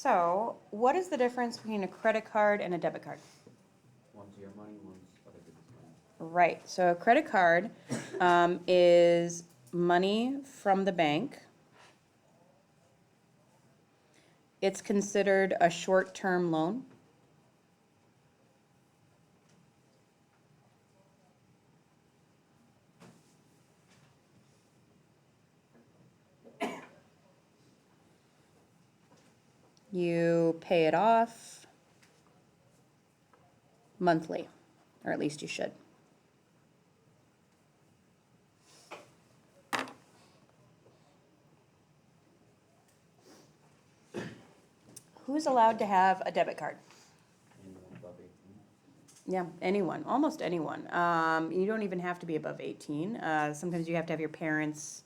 So, what is the difference between a credit card and a debit card? One's your money, one's other people's money. Right, so a credit card is money from the bank. It's considered a short-term loan. You pay it off monthly, or at least you should. Who's allowed to have a debit card? Anyone above 18? Yeah, anyone, almost anyone. You don't even have to be above 18. Sometimes you have to have your parents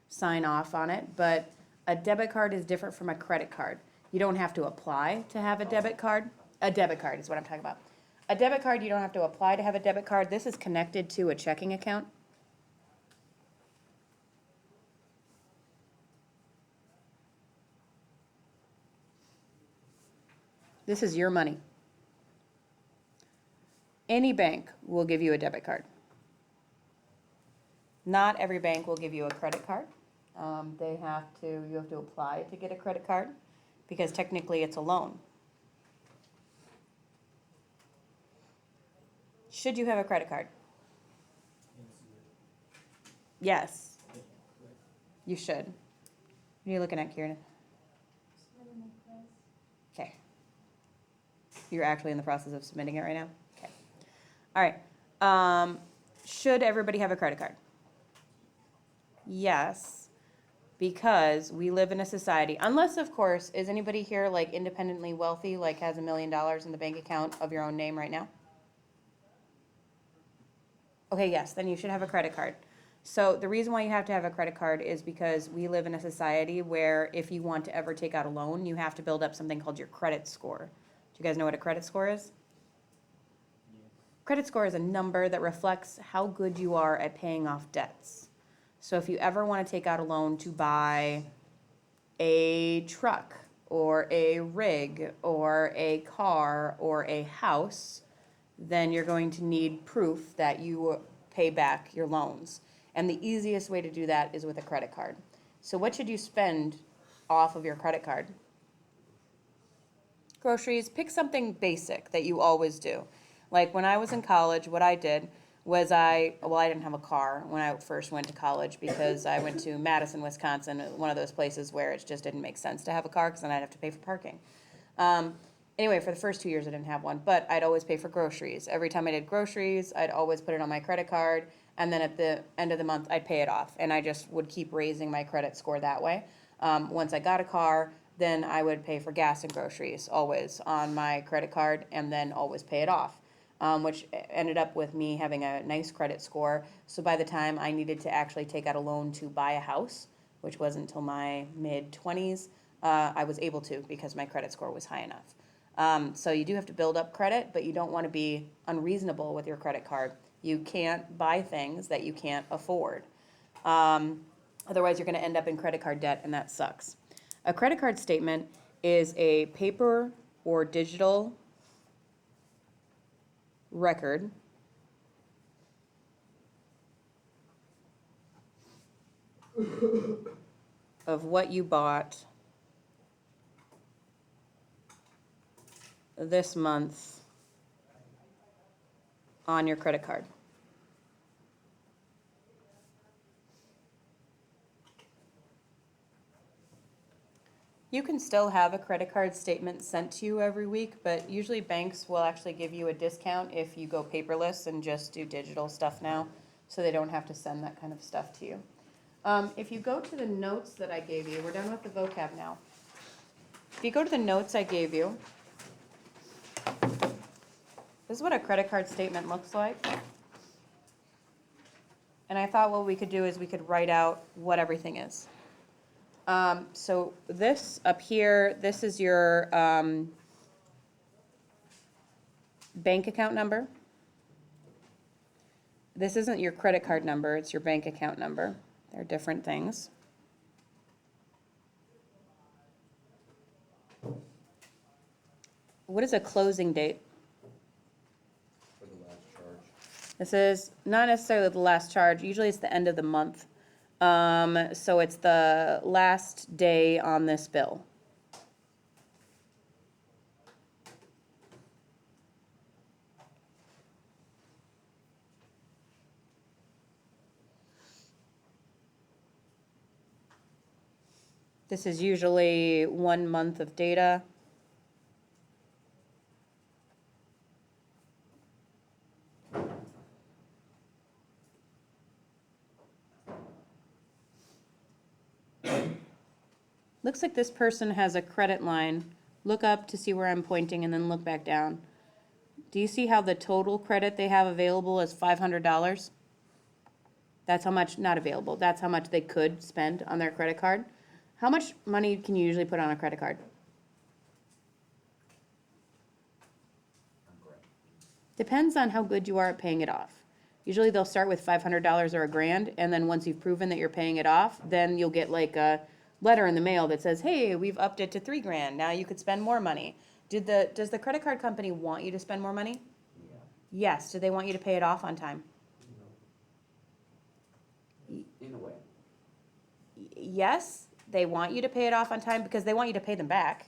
sign off on it, but a debit card is different from a credit card. You don't have to apply to have a debit card. A debit card is what I'm talking about. A debit card, you don't have to apply to have a debit card. This is connected to a checking account. This is your money. Any bank will give you a debit card. Not every bank will give you a credit card. You have to apply to get a credit card because technically it's a loan. Should you have a credit card? Yes, you should. What are you looking at, Kieran? Okay. You're actually in the process of submitting it right now? Okay. All right. Should everybody have a credit card? Yes, because we live in a society, unless, of course, is anybody here like independently wealthy, like has $1 million in the bank account of your own name right now? Okay, yes, then you should have a credit card. So the reason why you have to have a credit card is because we live in a society where if you want to ever take out a loan, you have to build up something called your credit score. Do you guys know what a credit score is? Credit score is a number that reflects how good you are at paying off debts. So if you ever want to take out a loan to buy a truck or a rig or a car or a house, then you're going to need proof that you pay back your loans. And the easiest way to do that is with a credit card. So what should you spend off of your credit card? Groceries, pick something basic that you always do. Like when I was in college, what I did was I didn't have a car when I first went to college because I went to Madison, Wisconsin, one of those places where it just didn't make sense to have a car because then I'd have to pay for parking. Anyway, for the first 2 years, I didn't have one, but I'd always pay for groceries. Every time I did groceries, I'd always put it on my credit card, and then at the end of the month, I'd pay it off. And I just would keep raising my credit score that way. Once I got a car, then I would pay for gas and groceries always on my credit card and then always pay it off, which ended up with me having a nice credit score. So by the time I needed to actually take out a loan to buy a house, which wasn't until my mid-20s, I was able to because my credit score was high enough. So you do have to build up credit, but you don't want to be unreasonable with your credit card. You can't buy things that you can't afford. Otherwise, you're going to end up in credit card debt, and that sucks. A credit card statement is a paper or digital record of what you bought this month on your credit card. You can still have a credit card statement sent to you every week, but usually banks will actually give you a discount if you go paperless and just do digital stuff now, so they don't have to send that kind of stuff to you. If you go to the notes that I gave you, we're done with the vocab now. If you go to the notes I gave you, this is what a credit card statement looks like. And I thought what we could do is we could write out what everything is. So this up here, this is your bank account number. This isn't your credit card number, it's your bank account number. They're different things. what is a closing date? For the last charge. This is not necessarily the last charge, usually it's the end of the month. So it's the last day on this bill. This is usually 1 month of data. Looks like this person has a credit line. Look up to see where I'm pointing and then look back down. Do you see how the total credit they have available is $500? That's how much, not available, that's how much they could spend on their credit card. How much money can you usually put on a credit card? I'm correct. Depends on how good you are at paying it off. Usually they'll start with $500 or $1,000, and then once you've proven that you're paying it off, then you'll get like a letter in the mail that says, hey, we've upped it to $3,000, now you could spend more money. Does the credit card company want you to spend more money? Yeah. Yes, do they want you to pay it off on time? In a way. Yes, they want you to pay it off on time because they want you to pay them back.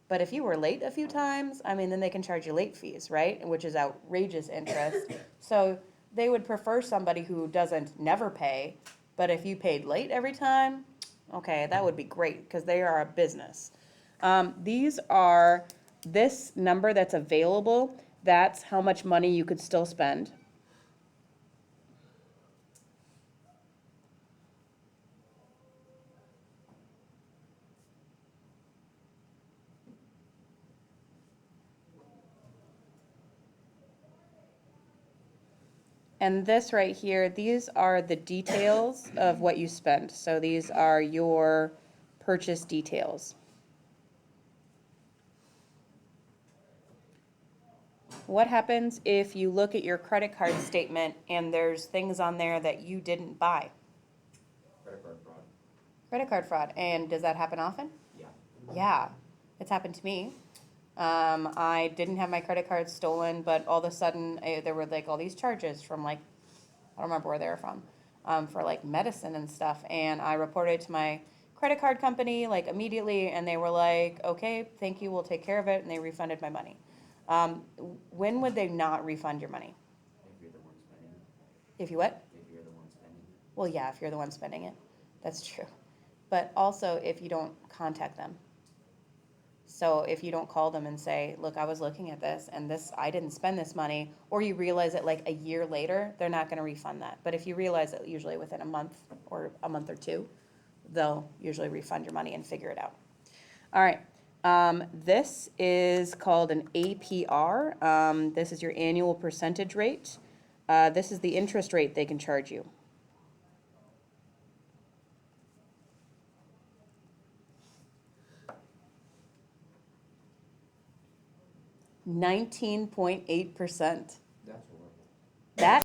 But if you were late a few times, I mean, then they can charge you late fees, right? Which is outrageous interest. So they would prefer somebody who doesn't never pay, but if you paid late every time, okay, that would be great because they are a business. These are, this number that's available, that's how much money you could still spend. And this right here, these are the details of what you spend. So these are your purchase details. What happens if you look at your credit card statement and there's things on there that you didn't buy? Credit card fraud. Credit card fraud. And does that happen often? Yeah. Yeah, it's happened to me. I didn't have my credit card stolen, but all of a sudden there were like all these charges from like, I don't remember where they were from, for like medicine and stuff. And I reported it to my credit card company like immediately, and they were like, okay, thank you, we'll take care of it, and they refunded my money. When would they not refund your money? If you're the one spending it. If you what? If you're the one spending it. Well, yeah, if you're the one spending it, that's true. But also if you don't contact them. So if you don't call them and say, look, I was looking at this and this, I didn't spend this money, or you realize it like a year later, they're not gonna refund that. But if you realize it usually within a month or two, they'll usually refund your money and figure it out. All right, this is called an APR. This is your annual percentage rate. This is the interest rate they can charge you. $19.8%. That's horrible. That